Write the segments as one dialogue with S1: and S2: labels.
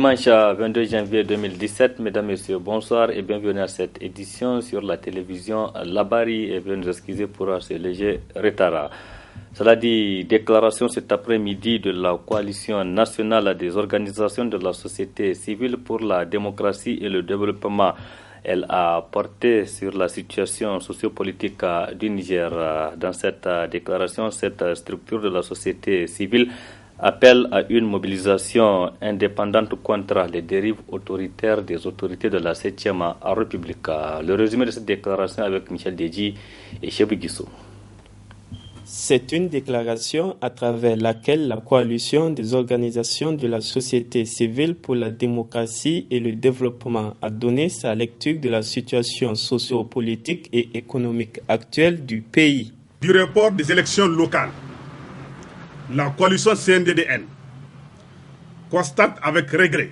S1: Dimanche 22 janvier 2017, mesdames, messieurs, bonsoir et bienvenue à cette édition sur la télévision Labari et veuillez nous excuser pour ce léger retard. Cela dit, déclaration cet après-midi de la coalition nationale des organisations de la société civile pour la démocratie et le développement. Elle a porté sur la situation sociopolitique du Niger. Dans cette déclaration, cette structure de la société civile appelle à une mobilisation indépendante contre les dérives autoritaires des autorités de la 7e République. Le résumé de cette déclaration avec Michel Deji et Chebou Guissou.
S2: C'est une déclaration à travers laquelle la coalition des organisations de la société civile pour la démocratie et le développement a donné sa lecture de la situation socio-politique et économique actuelle du pays.
S3: Du report des élections locales, la coalition CNDDN constate avec regret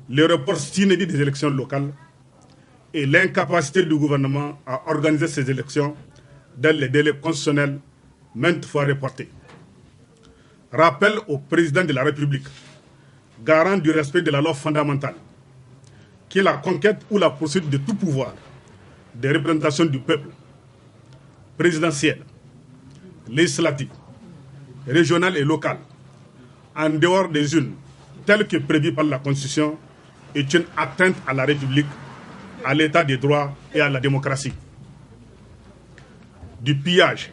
S3: le report inédit des élections locales et l'incapacité du gouvernement à organiser ces élections dans les délais constitutionnels maintes fois reportés. Rappel au président de la République, garant du respect de la loi fondamentale, qui est la conquête ou la poursuite de tout pouvoir des représentations du peuple, présidentielle, législative, régionale et locale, en dehors des unes telles que prévues par la Constitution, est une atteinte à la République, à l'état des droits et à la démocratie. Du pillage,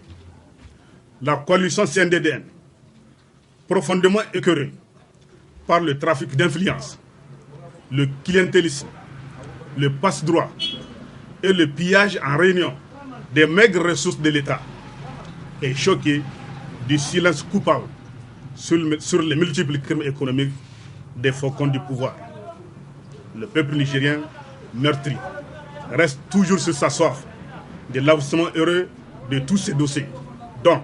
S3: la coalition CNDDN, profondément écœurée par le trafic d'influence, le clientélisme, le passe-droit et le pillage en réunion des maigres ressources de l'État, est choquée du silence coupable sur les multiples crimes économiques des faucons du pouvoir. Le peuple nigérien, meurtri, reste toujours sur sa soif de l'avancement heureux de tous ces dossiers, dont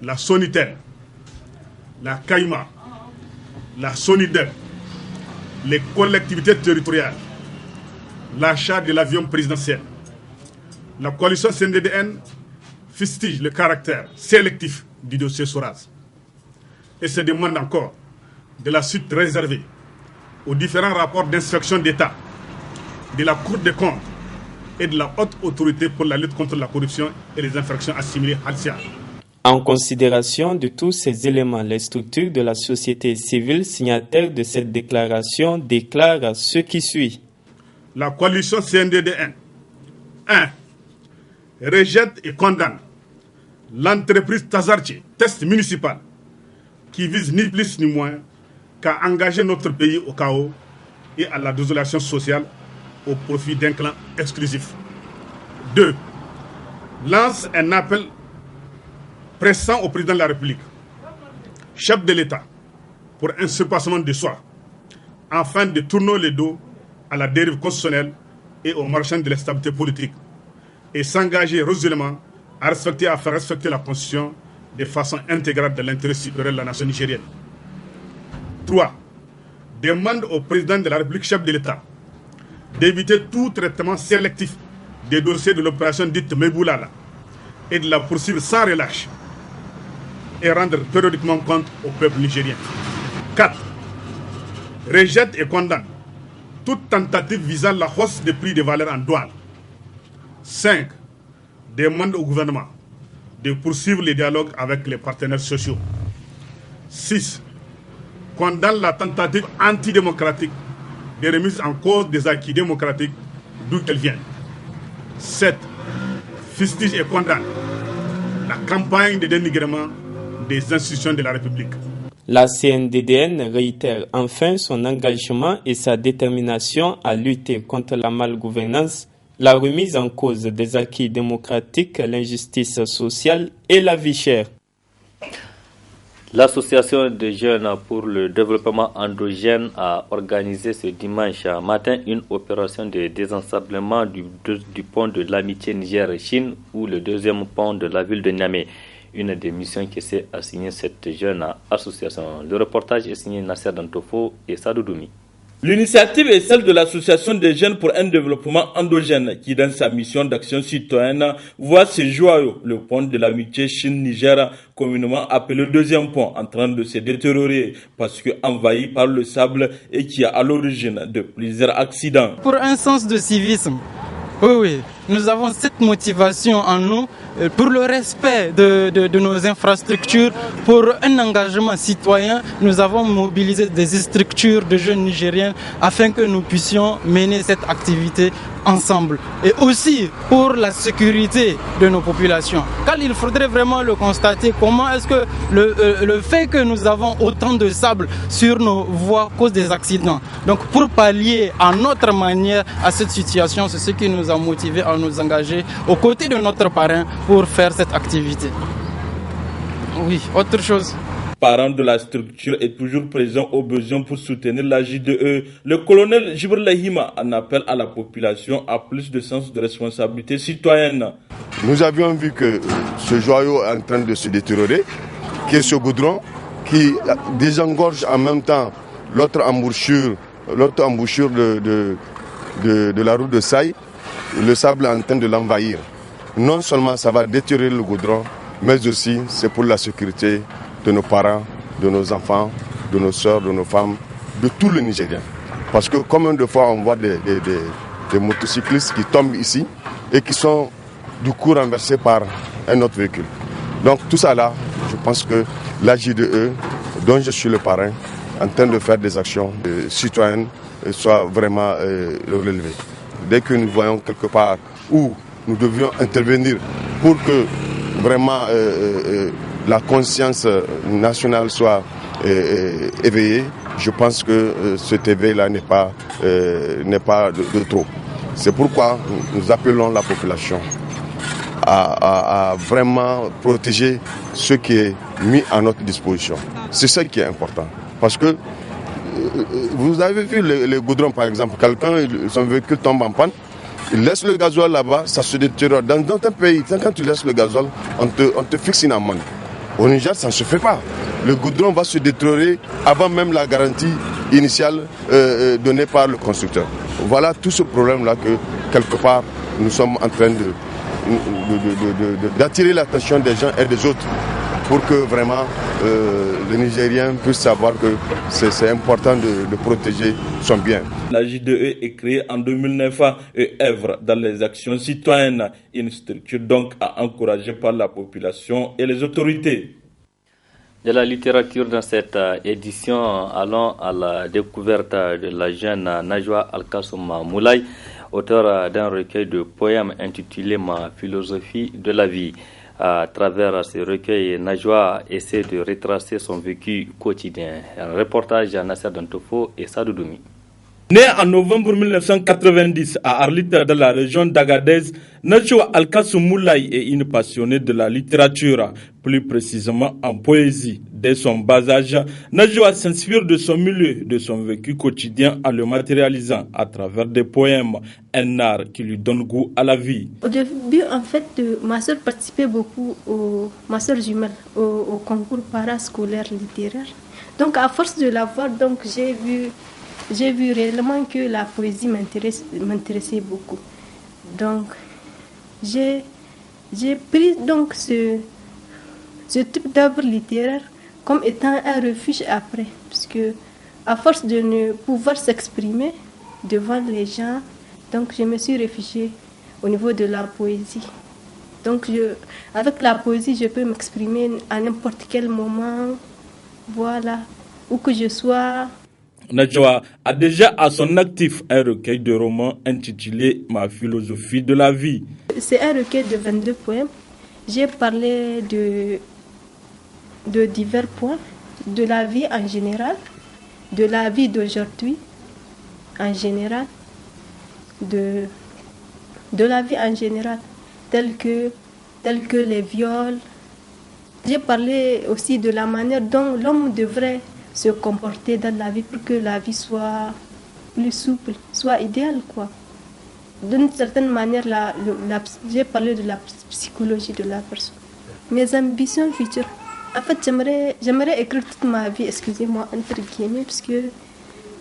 S3: la Sonitel, la Caïma, la Sonidep, les collectivités territoriales, l'achat de l'avion présidentiel. La coalition CNDDN fustige le caractère sélectif du dossier Soraz et se demande encore de la suite réservée aux différents rapports d'inspection d'État, de la Cour des comptes et de la haute autorité pour la lutte contre la corruption et les infractions assimilées Halcia.
S2: En considération de tous ces éléments, les structures de la société civile signataires de cette déclaration déclarent ce qui suit.
S3: La coalition CNDDN 1. Rejette et condamne l'entreprise Tazarche, test municipal, qui vise ni plus ni moins qu'à engager notre pays au chaos et à la désolation sociale au profit d'un clan exclusif. 2. Lance un appel pressant au président de la République, chef de l'État, pour un surpassement de soi, afin de tourner le dos à la dérive constitutionnelle et aux marchands de la stabilité politique, et s'engager résolument à respecter et à faire respecter la Constitution de façon intégrale de l'intérêt supérieur de la nation nigérienne. 3. Demande au président de la République, chef de l'État, d'éviter tout traitement sélectif des dossiers de l'opération dite Meboulala et de la poursuivre sans relâche et rendre périodiquement compte au peuple nigérien. 4. Rejette et condamne toute tentative visant la hausse des prix des valeurs en douane. 5. Demande au gouvernement de poursuivre les dialogues avec les partenaires sociaux. 6. Condamne la tentative antidémocratique de remise en cause des acquis démocratiques d'où qu'elle vient. 7. Fustige et condamne la campagne de dénigrement des institutions de la République.
S2: La CNDDN réitère enfin son engagement et sa détermination à lutter contre la malgouvernance, la remise en cause des acquis démocratiques, l'injustice sociale et la vie chère.
S1: L'association des jeunes pour le développement endogène a organisé ce dimanche matin une opération de désensablement du pont de l'amitié Niger-Chine ou le deuxième pont de la ville de Niamey. Une des missions qui s'est assignée cette jeune association. Le reportage est signé Nasser Dantofo et Sadou Doumi.
S4: L'initiative est celle de l'Association des jeunes pour un développement endogène qui, dans sa mission d'action citoyenne, voit ce joyau, le pont de l'amitié Chine-Niger, communément appelé le deuxième pont, en train de se détériorer parce que envahi par le sable et qui est à l'origine de plusieurs accidents.
S5: Pour un sens de civisme, oui, nous avons cette motivation en nous pour le respect de nos infrastructures, pour un engagement citoyen. Nous avons mobilisé des structures de jeunes Nigériens afin que nous puissions mener cette activité ensemble. Et aussi pour la sécurité de nos populations. Car il faudrait vraiment le constater, comment est-ce que le fait que nous avons autant de sable sur nos voies cause des accidents. Donc pour pallier à notre manière à cette situation, c'est ce qui nous a motivés à nous engager aux côtés de notre parrain pour faire cette activité. Oui, autre chose.
S4: Parent de la structure est toujours présent aux besoins pour soutenir la JDE. Le colonel Jibril Lahima en appelle à la population à plus de sens de responsabilité citoyenne.
S6: Nous avions vu que ce joyau est en train de se détériorer, qui est ce goudron, qui désengorge en même temps l'autre embouchure de la route de Saï. Le sable est en train de l'envahir. Non seulement ça va détériorer le goudron, mais aussi c'est pour la sécurité de nos parents, de nos enfants, de nos soeurs, de nos femmes, de tout le Nigérien. Parce que combien de fois on voit des motocyclistes qui tombent ici et qui sont du coup renversés par un autre véhicule. Donc tout ça là, je pense que la JDE, dont je suis le parrain, en train de faire des actions citoyennes, soit vraiment relevée. Dès que nous voyons quelque part où nous devions intervenir pour que vraiment la conscience nationale soit éveillée, je pense que cet éveil-là n'est pas de trop. C'est pourquoi nous appelons la population à vraiment protéger ce qui est mis à notre disposition. C'est ça qui est important. Parce que vous avez vu les goudrons par exemple, son véhicule tombe en panne, il laisse le gasoil là-bas, ça se détériore. Dans un pays, quand tu laisses le gasoil, on te fixe une amende. Au Niger, ça ne se fait pas. Le goudron va se détériorer avant même la garantie initiale donnée par le constructeur. Voilà tout ce problème-là que, quelque part, nous sommes en train d'attirer l'attention des gens et des autres pour que vraiment les Nigériens puissent savoir que c'est important de protéger son bien.
S4: La JDE est créée en 2009 et œuvre dans les actions citoyennes, une structure donc à encourager par la population et les autorités.
S1: De la littérature dans cette édition, allons à la découverte de la jeune Najwa Alkassoum Moulay, auteur d'un recueil de poèmes intitulé Ma philosophie de la vie. À travers ce recueil, Najwa essaie de retracer son vécu quotidien. Un reportage à Nasser Dantofo et Sadou Doumi.
S4: Né en novembre 1990 à Arlit dans la région d'Agadez, Najwa Alkassoum Moulay est une passionnée de la littérature, plus précisément en poésie. Dès son bas âge, Najwa s'inspire de son milieu, de son vécu quotidien en le matérialisant à travers des poèmes, un art qui lui donne goût à la vie.
S7: Au début, en fait, ma soeur participait beaucoup, ma soeur jumelle, au concours parascolaire littéraire. Donc, à force de la voir, donc, j'ai vu réellement que la poésie m'intéressait beaucoup. Donc, j'ai pris donc ce type d'œuvre littéraire comme étant un refuge après. Parce que, à force de ne pouvoir s'exprimer devant les gens, donc je me suis réfugiée au niveau de la poésie. Donc, avec la poésie, je peux m'exprimer à n'importe quel moment, voilà, où que je sois.
S4: Najwa a déjà à son actif un recueil de romans intitulé Ma philosophie de la vie.
S7: C'est un recueil de 22 poèmes. J'ai parlé de divers points, de la vie en général, de la vie d'aujourd'hui en général, de la vie en général, telle que les viols. J'ai parlé aussi de la manière dont l'homme devrait se comporter dans la vie pour que la vie soit plus souple, soit idéale, quoi. D'une certaine manière, j'ai parlé de la psychologie de la personne. Mes ambitions futures. En fait, j'aimerais écrire toute ma vie, excusez-moi, entre guillemets, parce que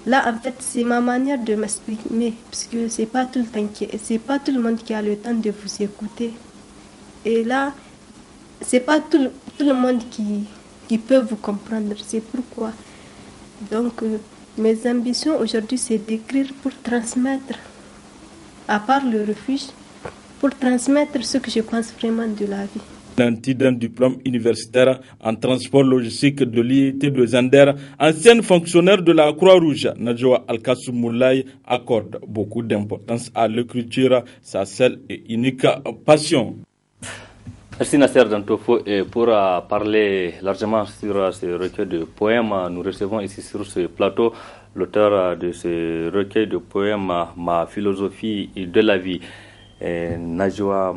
S7: Là, en fait, c'est ma manière de m'exprimer, parce que c'est pas tout le monde qui a le temps de vous écouter. Et là, c'est pas tout le monde qui peut vous comprendre. C'est pourquoi. Donc, mes ambitions aujourd'hui, c'est d'écrire pour transmettre, à part le refuge, pour transmettre ce que je pense vraiment de la vie.
S4: Nanti d'un diplôme universitaire en transport logistique de l'IET de Zander, ancienne fonctionnaire de la Croix-Rouge, Nadjoa Alkassou Moulay accorde beaucoup d'importance à l'écriture, sa seule et unique passion.
S1: Merci Nasser Dantofo. Et pour parler largement sur ce recueil de poèmes, nous recevons ici sur ce plateau l'auteur de ce recueil de poèmes, Ma philosophie de la vie. Nadjoa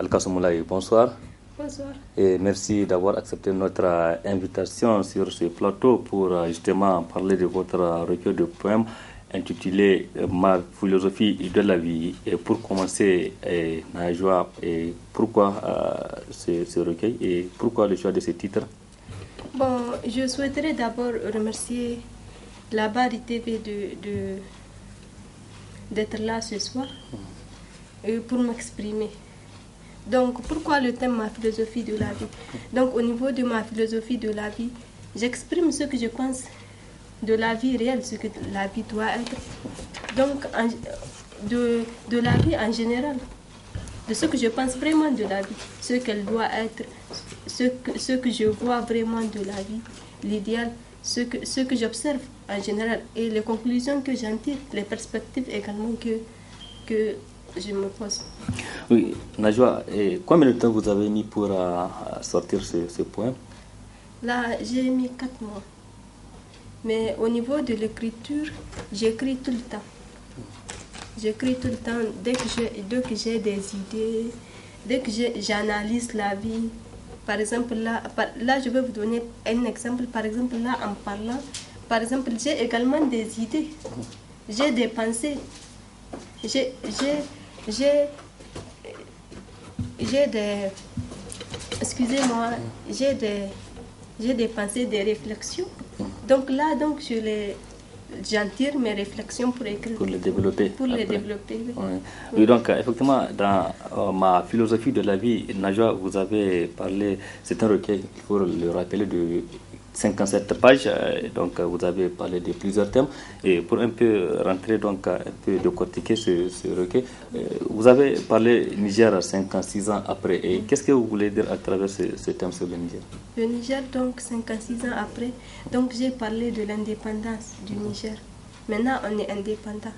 S1: Alkassou Moulay, bonsoir.
S7: Bonsoir.
S1: Et merci d'avoir accepté notre invitation sur ce plateau pour justement parler de votre recueil de poèmes intitulé Ma philosophie de la vie. Et pour commencer, Nadjoa, pourquoi ce recueil et pourquoi le choix de ce titre?
S7: Bon, je souhaiterais d'abord remercier la Bari TV d'être là ce soir pour m'exprimer. Donc, pourquoi le thème Ma philosophie de la vie? Donc, au niveau de ma philosophie de la vie, j'exprime ce que je pense de la vie réelle, ce que la vie doit être. Donc, de la vie en général, de ce que je pense vraiment de la vie, ce qu'elle doit être, ce que je vois vraiment de la vie, l'idéal, ce que j'observe en général et les conclusions que j'en tire, les perspectives également que je me pose.
S1: Oui, Nadjoa, combien de temps vous avez mis pour sortir ce poème?
S7: Là, j'ai mis 4 mois. Mais au niveau de l'écriture, j'écris tout le temps. J'écris tout le temps dès que j'ai des idées, dès que j'analyse la vie. Par exemple, là, je vais vous donner un exemple. Par exemple, là, en parlant, par exemple, j'ai également des idées. J'ai des pensées. J'ai des... Excusez-moi, j'ai des pensées, des réflexions. Donc là, j'en tire mes réflexions pour écrire.
S1: Pour les développer.
S7: Pour les développer, oui.
S1: Oui. Oui, donc effectivement, dans Ma philosophie de la vie, Nadjoa, vous avez parlé, c'est un recueil, il faut le rappeler, de 57 pages. Donc vous avez parlé de plusieurs thèmes. Et pour un peu rentrer, donc un peu décortiquer ce recueil, vous avez parlé Niger 56 ans après. Et qu'est-ce que vous voulez dire à travers ce thème sur le Niger?
S7: Le Niger, donc 56 ans après, donc j'ai parlé de l'indépendance du Niger. Maintenant, on est indépendant.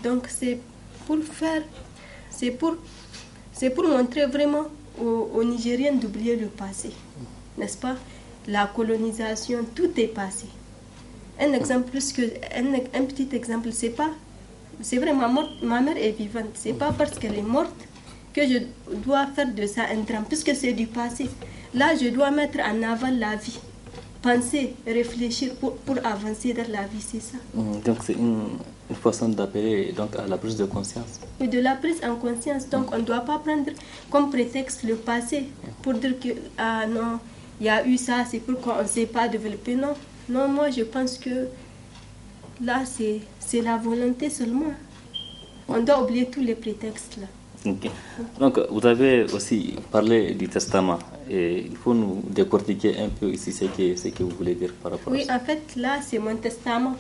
S7: Donc c'est pour montrer vraiment aux Nigériens d'oublier le passé, n'est-ce pas? La colonisation, tout est passé. Un petit exemple, c'est vrai, ma mère est vivante. C'est pas parce qu'elle est morte que je dois faire de ça un drame, puisque c'est du passé. Là, je dois mettre en avant la vie, penser, réfléchir pour avancer dans la vie, c'est ça.
S1: Donc c'est une façon d'appeler donc à la prise de conscience.
S7: Oui, de la prise en conscience. Donc on ne doit pas prendre comme prétexte le passé pour dire que ah non, il y a eu ça, c'est pourquoi on ne s'est pas développé. Non, non, moi je pense que là c'est la volonté seulement. On doit oublier tous les prétextes là.
S1: Okay. Donc vous avez aussi parlé du testament et il faut nous décortiquer un peu ici ce que vous voulez dire par rapport à ça.
S7: Oui, en fait là c'est mon testament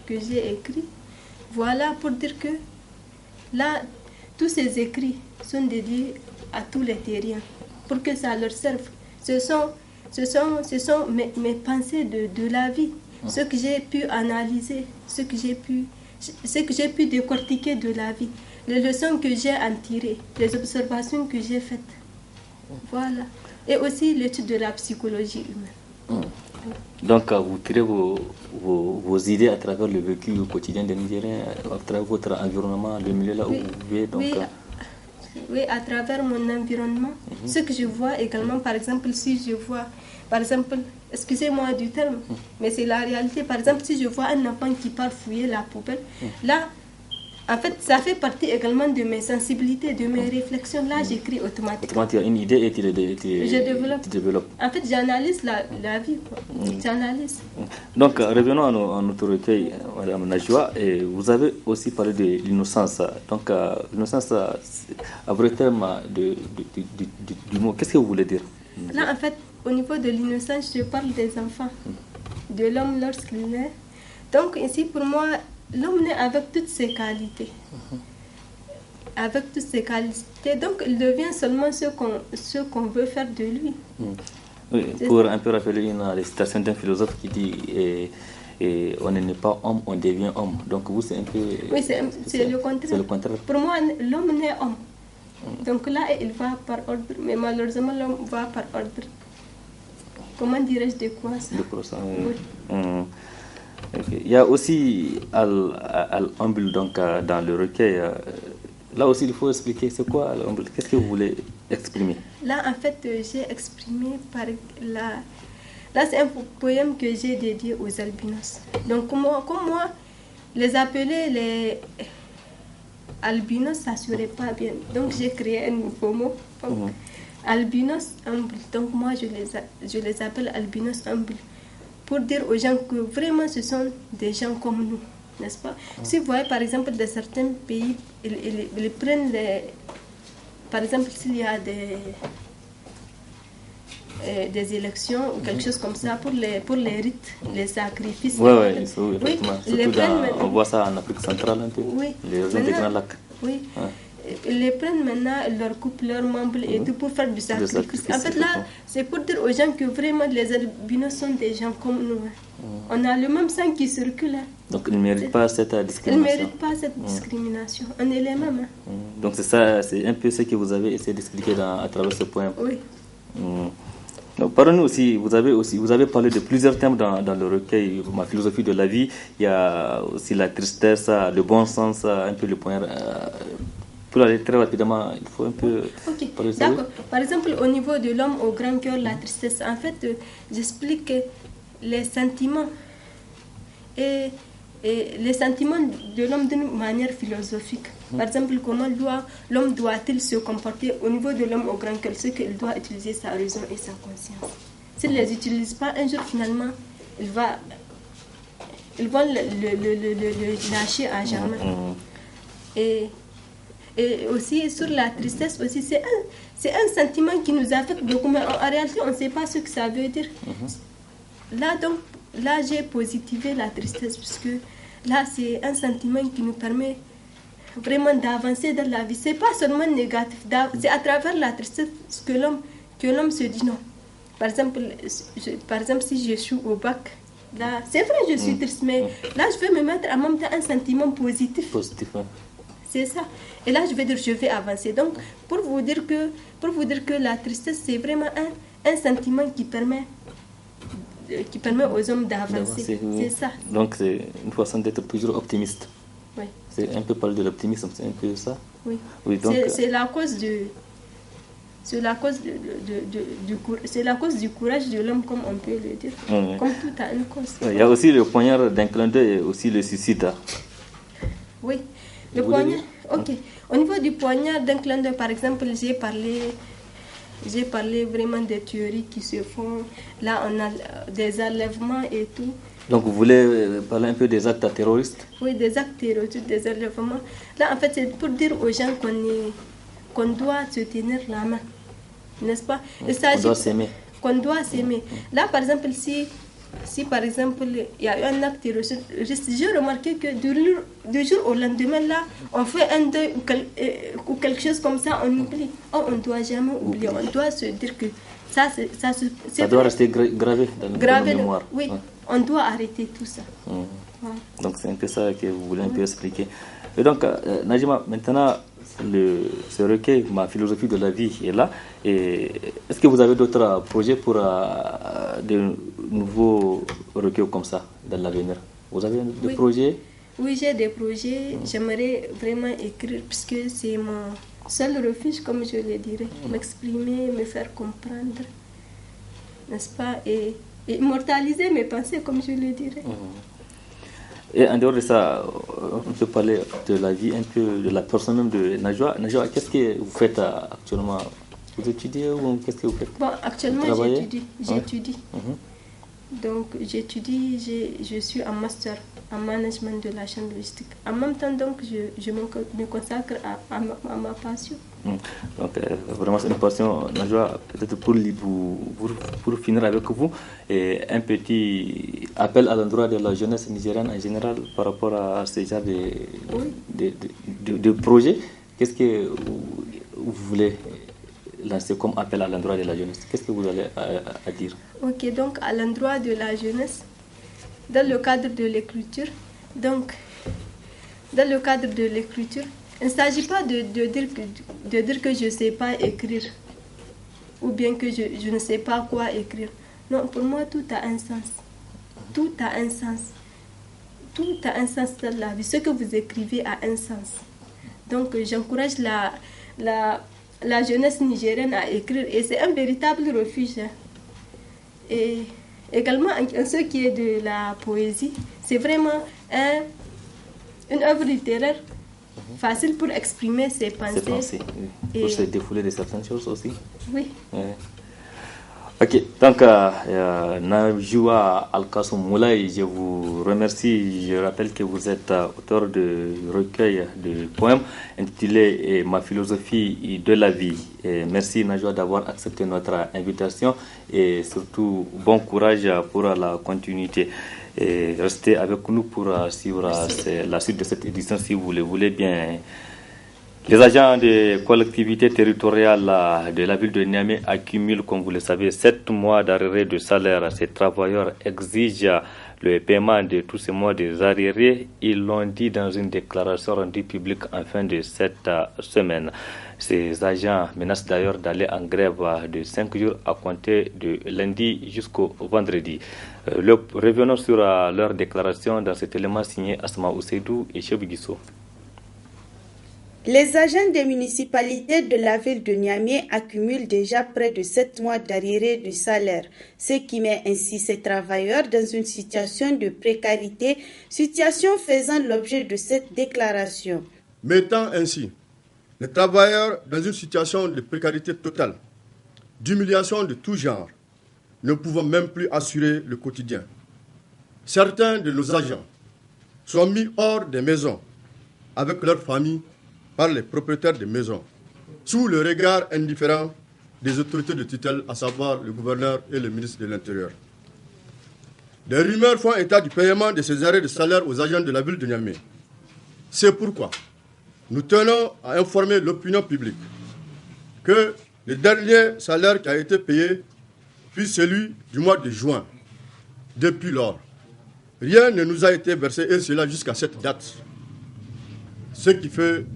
S7: que j'ai écrit. Voilà pour dire que là tous ces écrits sont dédiés à tous les terriens pour que ça leur serve. Ce sont mes pensées de la vie, ce que j'ai pu analyser, ce que j'ai pu décortiquer de la vie, les leçons que j'ai en tirées, les observations que j'ai faites. Voilà. Et aussi l'étude de la psychologie humaine.
S1: Donc vous tirez vos idées à travers le vécu quotidien des Nigériens, à travers votre environnement, le milieu là où vous vivez. Donc,
S7: oui, à travers mon environnement. Ce que je vois également, par exemple, si je vois, par exemple, excusez-moi du terme, mais c'est la réalité. Par exemple, si je vois un enfant qui part fouiller la poubelle, là, En fait, ça fait partie également de mes sensibilités, de mes réflexions. Là, j'écris automatiquement.
S1: Quand tu as une idée et tu
S7: développes. En fait, j'analyse la vie. J'analyse.
S1: Donc, revenons à notre recueil, Madame Najwa. Et vous avez aussi parlé de l'innocence. Donc, l'innocence, à vrai terme du mot, qu'est-ce que vous voulez dire?
S7: Là, en fait, au niveau de l'innocence, je parle des enfants, de l'homme lorsqu'il naît. Donc, ici, pour moi, l'homme naît avec toutes ses qualités. Avec toutes ses qualités. Donc, il devient seulement ce qu'on veut faire de lui.
S1: Oui, pour un peu rappeler une citation d'un philosophe qui dit on n'est pas homme, on devient homme. Donc, vous, c'est un peu...
S7: Oui, c'est le contraire.
S1: C'est le contraire.
S7: Pour moi, l'homme naît homme. Donc là, il va par ordre. Mais malheureusement, l'homme va par ordre. Comment dirais-je de quoi ça?
S1: De quoi ça,
S7: oui.
S1: Okay. Il y a aussi Al-Humble donc, dans le recueil. Là aussi, il faut expliquer c'est quoi Al-Humble. Qu'est-ce que vous voulez exprimer?
S7: Là, en fait, j'ai exprimé par là. Là, c'est un poème que j'ai dédié aux albinos. Donc, comme moi, les appeler les albinos, ça ne serait pas bien. Donc, j'ai créé un nouveau mot. Albinos humbles. Donc, moi, je les appelle albinos humbles. Pour dire aux gens que vraiment ce sont des gens comme nous, n'est-ce pas? Si vous voyez par exemple dans certains pays, ils prennent par exemple s'il y a des élections ou quelque chose comme ça pour les rites, les sacrifices.
S1: Oui, effectivement. Surtout on voit ça en Afrique centrale un peu, les régions des Grands Lacs.
S7: Oui. Ils les prennent maintenant, ils leur coupent leurs membres et tout pour faire du sacrifice. En fait, là, c'est pour dire aux gens que vraiment les albinos sont des gens comme nous. On a le même sang qui circule.
S1: Donc, ils ne méritent pas cette discrimination.
S7: Ils ne méritent pas cette discrimination. On est les mêmes.
S1: Donc, c'est ça, c'est un peu ce que vous avez essayé d'expliquer à travers ce poème.
S7: Oui.
S1: Donc, parlez-nous aussi, vous avez parlé de plusieurs thèmes dans le recueil, ma philosophie de la vie. Il y a aussi la tristesse, le bon sens, un peu le poignard. Pour aller très rapidement, il faut un peu...
S7: Ok, d'accord. Par exemple, au niveau de l'homme au grand cœur, la tristesse, en fait, j'explique les sentiments et les sentiments de l'homme d'une manière philosophique. Par exemple, comment l'homme doit-il se comporter au niveau de l'homme au grand cœur, c'est qu'il doit utiliser sa raison et sa conscience. S'il ne les utilise pas, un jour, finalement, ils vont le lâcher à jamais. Et aussi sur la tristesse aussi, c'est un sentiment qui nous affecte beaucoup, mais en réalité on ne sait pas ce que ça veut dire. Là j'ai positivé la tristesse, puisque là c'est un sentiment qui nous permet vraiment d'avancer dans la vie. C'est pas seulement négatif, c'est à travers la tristesse que l'homme se dit non. Par exemple, si je suis au bac, là c'est vrai je suis triste, mais là je vais me mettre en même temps un sentiment positif. C'est ça. Et là, je vais avancer. Donc, pour vous dire que la tristesse, c'est vraiment un sentiment qui permet aux hommes d'avancer. C'est ça.
S1: Donc, c'est une façon d'être toujours optimiste.
S7: Oui.
S1: C'est un peu parler de l'optimisme, c'est un peu ça.
S7: Oui.
S1: Donc,
S7: c'est la cause du courage de l'homme, comme on peut le dire. Comme tout a une cause.
S1: Il y a aussi le poignard d'un clin d'œil et aussi le suicide.
S7: Oui. Le poignard, ok. Au niveau du poignard d'un clin d'œil, par exemple, j'ai parlé vraiment des théories qui se font. Là, on a des enlèvements et tout.
S1: Donc, vous voulez parler un peu des actes terroristes?
S7: Oui, des actes terroristes, des enlèvements. Là, en fait, c'est pour dire aux gens qu'on doit se tenir la main. N'est-ce pas?
S1: On doit s'aimer.
S7: Qu'on doit s'aimer. Là, par exemple, si par exemple il y a eu un acte terroriste, j'ai remarqué que du jour au lendemain, là, on fait un deuil ou quelque chose comme ça, on oublie. On ne doit jamais oublier, on doit se dire que ça
S1: doit rester gravé dans notre mémoire.
S7: Oui, on doit arrêter tout ça.
S1: Donc c'est un peu ça que vous voulez un peu expliquer. Et donc, Najima, maintenant, ce recueil, ma philosophie de la vie est là. Et est-ce que vous avez d'autres projets pour de nouveaux recueils comme ça dans l'avenir? Vous avez des projets?
S7: Oui, j'ai des projets. J'aimerais vraiment écrire, puisque c'est mon seul refuge, comme je le dirais. M'exprimer, me faire comprendre, n'est-ce pas? Et immortaliser mes pensées, comme je le dirais.
S1: Et en dehors de ça, on peut parler de la vie un peu, de la personne même de Najwa. Najwa, qu'est-ce que vous faites actuellement? Vous étudiez ou qu'est-ce que vous faites?
S7: Bon, actuellement, j'étudie. Donc, je suis en master en management de la chaîne logistique. En même temps, donc, je me consacre à ma passion.
S1: Donc, vraiment, c'est une passion. Najwa, peut-être pour finir avec vous, et un petit appel à l'endroit de la jeunesse nigériane en général par rapport à ce genre de projet. Qu'est-ce que vous voulez lancer comme appel à l'endroit de la jeunesse? Qu'est-ce que vous allez à dire?
S7: Ok, donc à l'endroit de la jeunesse, dans le cadre de l'écriture, il ne s'agit pas de dire que je ne sais pas écrire ou bien que je ne sais pas quoi écrire. Non, pour moi, tout a un sens. Tout a un sens. Tout a un sens dans la vie. Ce que vous écrivez a un sens. Donc, j'encourage la jeunesse nigérienne à écrire et c'est un véritable refuge. Et également, en ce qui est de la poésie, c'est vraiment une œuvre littéraire facile pour exprimer ses pensées.
S1: Oui. Pour se défouler de certaines choses aussi.
S7: Oui.
S1: Ok, donc Najwa Alkassoum Moulay, je vous remercie. Je rappelle que vous êtes auteur de recueil de poèmes intitulé Ma philosophie de la vie. Et merci Najwa d'avoir accepté notre invitation et surtout bon courage pour la continuité. Et restez avec nous pour suivre la suite de cette édition si vous le voulez bien. Les agents des collectivités territoriales de la ville de Niamey accumulent, comme vous le savez, 7 mois d'arrêt de salaire. Ces travailleurs exigent le paiement de tous ces mois des arriérés. Ils l'ont dit dans une déclaration rendue publique en fin de cette semaine. Ces agents menacent d'ailleurs d'aller en grève de 5 jours à compter de lundi jusqu'au vendredi. Revenons sur leur déclaration dans cet élément signé Asma Ouseidou et Chebou Guissou.
S8: Les agents des municipalités de la ville de Niamey accumulent déjà près de 7 mois d'arriérés de salaire, ce qui met ainsi ces travailleurs dans une situation de précarité, situation faisant l'objet de cette déclaration.
S6: Mettant ainsi les travailleurs dans une situation de précarité totale, d'humiliation de tout genre, ne pouvant même plus assurer le quotidien. Certains de nos agents sont mis hors des maisons avec leurs familles par les propriétaires des maisons, sous le regard indifférent des autorités de tutelle, à savoir le gouverneur et le ministre de l'Intérieur. Des rumeurs font état du paiement de ces arrêts de salaire aux agents de la ville de Niamey. C'est pourquoi nous tenons à informer l'opinion publique que le dernier salaire qui a été payé fut celui du mois de juin. Depuis lors, rien ne nous a été versé, et cela jusqu'à cette date. Ce qui fait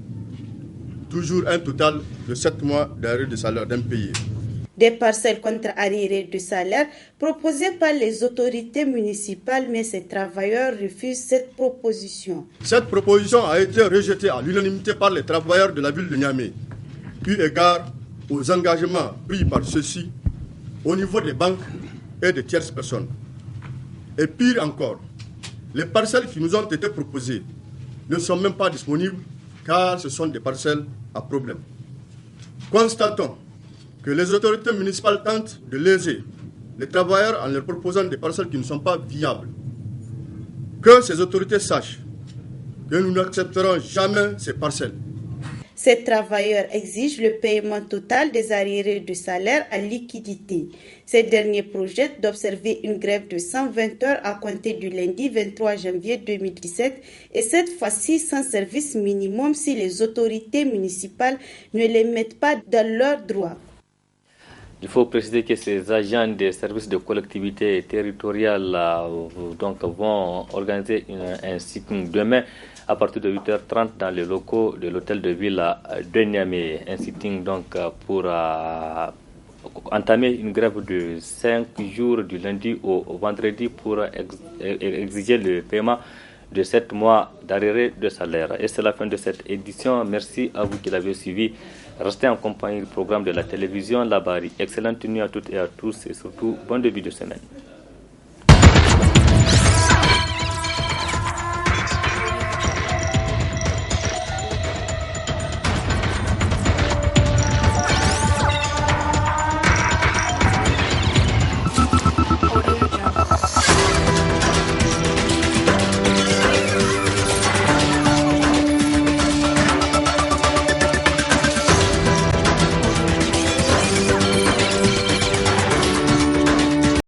S6: toujours un total de 7 mois d'arrêt de salaire d'impayés.
S8: Des parcelles contre-arriérés de salaire proposées par les autorités municipales, mais ces travailleurs refusent cette proposition.
S6: Cette proposition a été rejetée à l'unanimité par les travailleurs de la ville de Niamey, eu égard aux engagements pris par ceux-ci au niveau des banques et des tierces personnes. Et pire encore, les parcelles qui nous ont été proposées ne sont même pas disponibles car ce sont des parcelles à problème. Constatons que les autorités municipales tentent de léser les travailleurs en leur proposant des parcelles qui ne sont pas viables. Que ces autorités sachent que nous n'accepterons jamais ces parcelles.
S8: Ces travailleurs exigent le paiement total des arriérés de salaire à liquidité. Ces derniers projettent d'observer une grève de 120 heures à compter du lundi 23 janvier 2017 et cette fois-ci sans service minimum si les autorités municipales ne les mettent pas dans leurs droits.
S1: Il faut préciser que ces agents des services de collectivité territoriale vont organiser un sitting demain à partir de 8h30 dans les locaux de l'hôtel de ville de Niamey. Un sitting pour entamer une grève de 5 jours du lundi au vendredi pour exiger le paiement de 7 mois d'arrêt de salaire. Et c'est la fin de cette édition. Merci à vous qui l'avez suivi. Restez en compagnie du programme de la télévision Labari. Excellente nuit à toutes et à tous et surtout bon début de semaine.